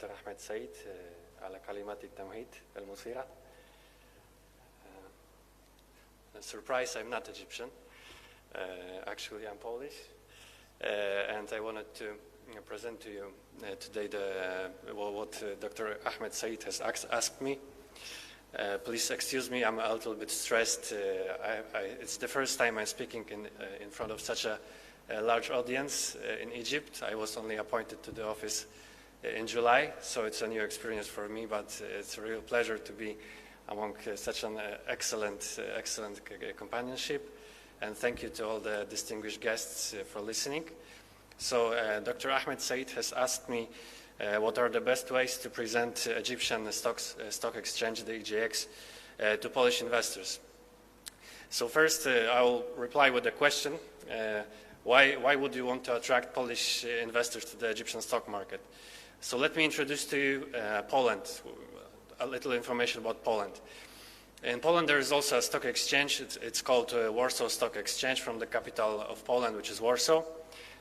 دكتور أحمد سيد على كلمات التمهيد المثيرة. Surprise, I'm not Egyptian. Actually, I'm Polish. And I wanted to present to you today what Dr. Ahmed Said has asked me. Please excuse me, I'm a little bit stressed. It's the first time I'm speaking in front of such a large audience in Egypt. I was only appointed to the office in July, so it's a new experience for me, but it's a real pleasure to be among such an excellent companionship. And thank you to all the distinguished guests for listening. So Dr. Ahmed Said has asked me what are the best ways to present Egyptian stock exchange, the EGX, to Polish investors. So first, I will reply with a question. Why would you want to attract Polish investors to the Egyptian stock market? So let me introduce to you Poland, a little information about Poland. In Poland, there is also a stock exchange. It's called Warsaw Stock Exchange, from the capital of Poland, which is Warsaw.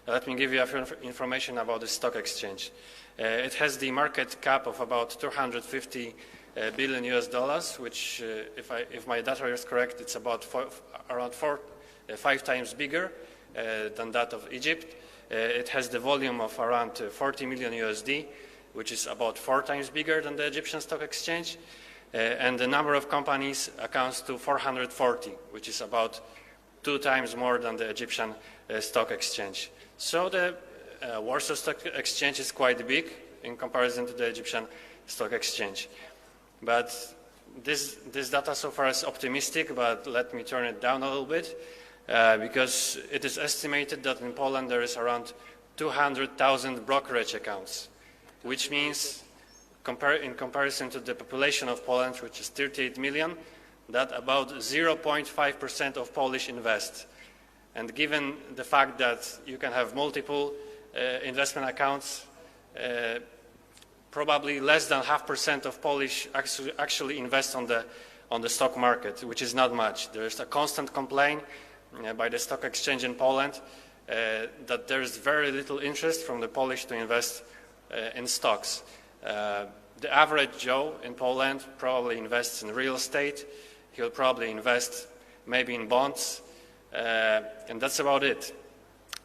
Let me give you a few information about the stock exchange. It has the market cap of about $250 billion US, which, if my data is correct, it's about around 5 times bigger than that of Egypt. It has the volume of around 40 million USD, which is about 4 times bigger than the Egyptian stock exchange. And the number of companies accounts to 440, which is about 2 times more than the Egyptian stock exchange. So the Warsaw Stock Exchange is quite big in comparison to the Egyptian stock exchange. But this data so far is optimistic, but let me turn it down a little bit, because it is estimated that in Poland there is around 200,000 brokerage accounts, which means in comparison to the population of Poland, which is 38 million, that about 0.5% of Polish invest. And given the fact that you can have multiple investment accounts, probably less than 0.5% of Polish actually invest on the stock market, which is not much. There is a constant complaint by the stock exchange in Poland that there is very little interest from the Polish to invest in stocks. The average Joe in Poland probably invests in real estate. He'll probably invest maybe in bonds, and that's about it.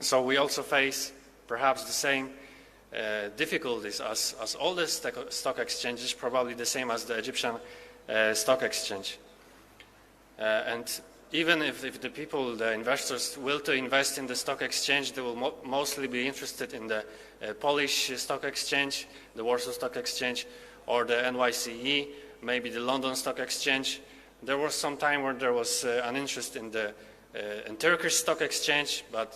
So we also face perhaps the same difficulties as all the stock exchanges, probably the same as the Egyptian stock exchange. And even if the people, the investors, will to invest in the stock exchange, they will mostly be interested in the Polish stock exchange, the Warsaw Stock Exchange, or the NYCE, maybe the London Stock Exchange. There was some time where there was an interest in the Turkish stock exchange, but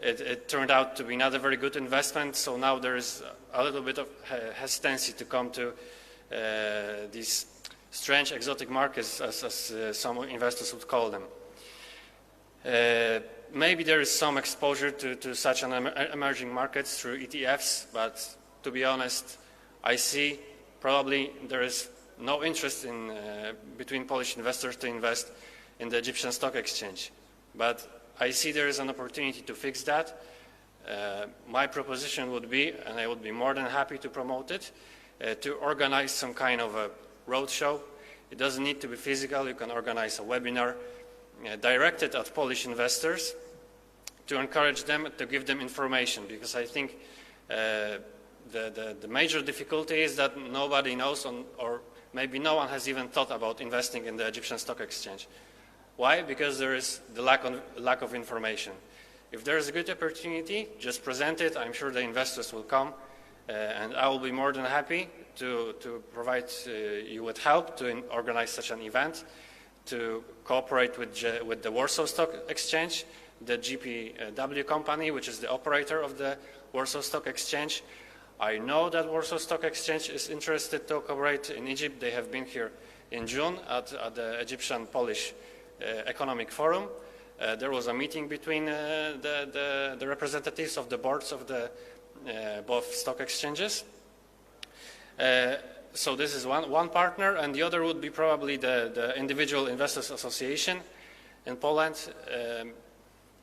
it turned out to be not a very good investment. So now there is a little bit of hesitancy to come to these strange exotic markets, as some investors would call them. Maybe there is some exposure to such an emerging markets through ETFs, but to be honest, I see probably there is no interest in between Polish investors to invest in the Egyptian stock exchange. But I see there is an opportunity to fix that. My proposition would be, and I would be more than happy to promote it, to organize some kind of a roadshow. It doesn't need to be physical. You can organize a webinar directed at Polish investors to encourage them, to give them information, because I think the major difficulty is that nobody knows, or maybe no one has even thought about investing in the Egyptian stock exchange. Why? Because there is the lack of information. If there is a good opportunity, just present it. I'm sure the investors will come, and I will be more than happy to provide you with help to organize such an event, to cooperate with the Warsaw Stock Exchange, the GPW company, which is the operator of the Warsaw Stock Exchange. I know that Warsaw Stock Exchange is interested to cooperate in Egypt. They have been here in June at the Egyptian-Polish Economic Forum. There was a meeting between the representatives of the boards of the both stock exchanges. So this is one partner, and the other would be probably the Individual Investors Association in Poland.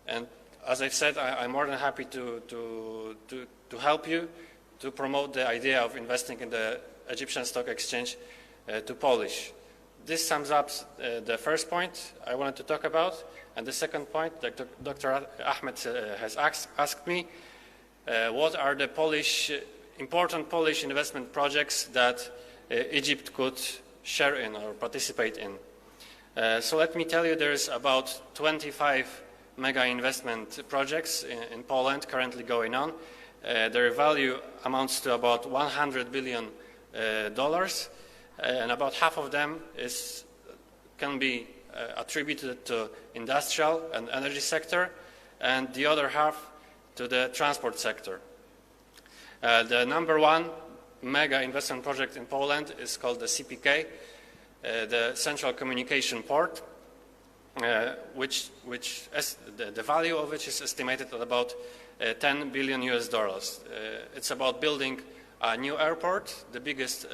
And as I've said, I'm more than happy to help you to promote the idea of investing in the Egyptian stock exchange to Polish. This sums up the first point I wanted to talk about, and the second point that Dr. Ahmed has asked me, what are the important Polish investment projects that Egypt could share in or participate in. So let me tell you, there's about 25 mega investment projects in Poland currently going on. Their value amounts to about $100 billion, and about half of them can be attributed to industrial and energy sector, and the other half to the transport sector. The number one mega investment project in Poland is called the CPK, the Central Communication Port, which the value of which is estimated at about $10 billion. It's about building a new airport, the biggest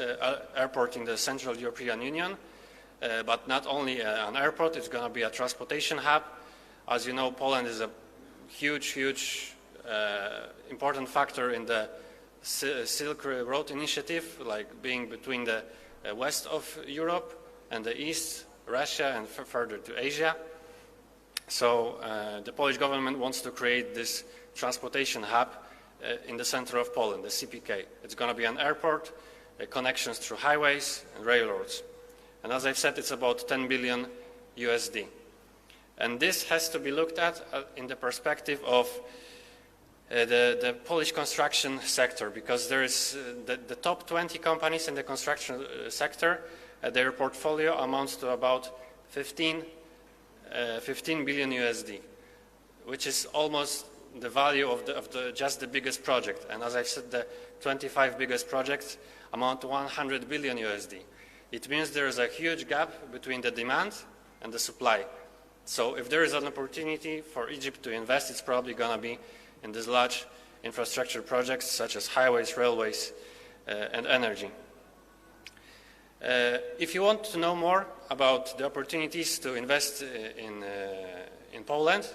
airport in the Central European Union, but not only an airport, it's going to be a transportation hub. As you know, Poland is a huge important factor in the Silk Road Initiative, like being between the west of Europe and the east, Russia, and further to Asia. So the Polish government wants to create this transportation hub in the center of Poland, the CPK. It's going to be an airport, connections through highways and railroads. And as I've said, it's about 10 billion USD. And this has to be looked at in the perspective of the Polish construction sector, because there is the top 20 companies in the construction sector, their portfolio amounts to about 15 billion USD, which is almost the value of just the biggest project. And as I've said, the 25 biggest projects amount to 100 billion USD. It means there is a huge gap between the demand and the supply. So if there is an opportunity for Egypt to invest, it's probably going to be in these large infrastructure projects such as highways, railways, and energy. If you want to know more about the opportunities to invest in Poland,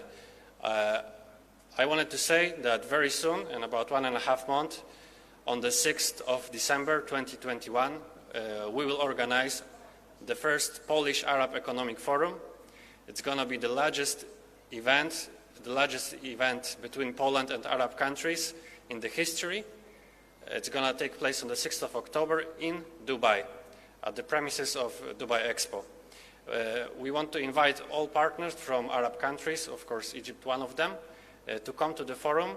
I wanted to say that very soon, in about 1.5 months, on the 6th of December 2021, we will organize the first Polish Arab Economic Forum. It's going to be the largest event between Poland and Arab countries in the history. It's going to take place on the 6th of October in Dubai, at the premises of Dubai Expo. We want to invite all partners from Arab countries, of course Egypt one of them, to come to the forum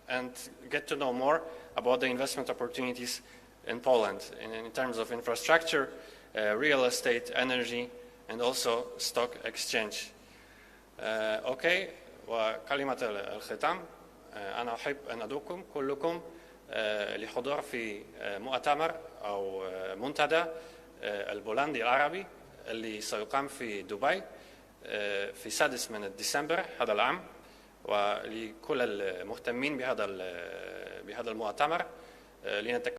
and get to know more about the investment opportunities in Poland in terms of infrastructure, real estate, energy, and also stock exchange. أوكي، وكلمة الختام، أنا أحب أن أدعوكم كلكم لحضور في مؤتمر أو منتدى البولندي العربي اللي سيقام في دبي في 6 من ديسمبر هذا العام، ولكل المهتمين بهذا المؤتمر لنتكلم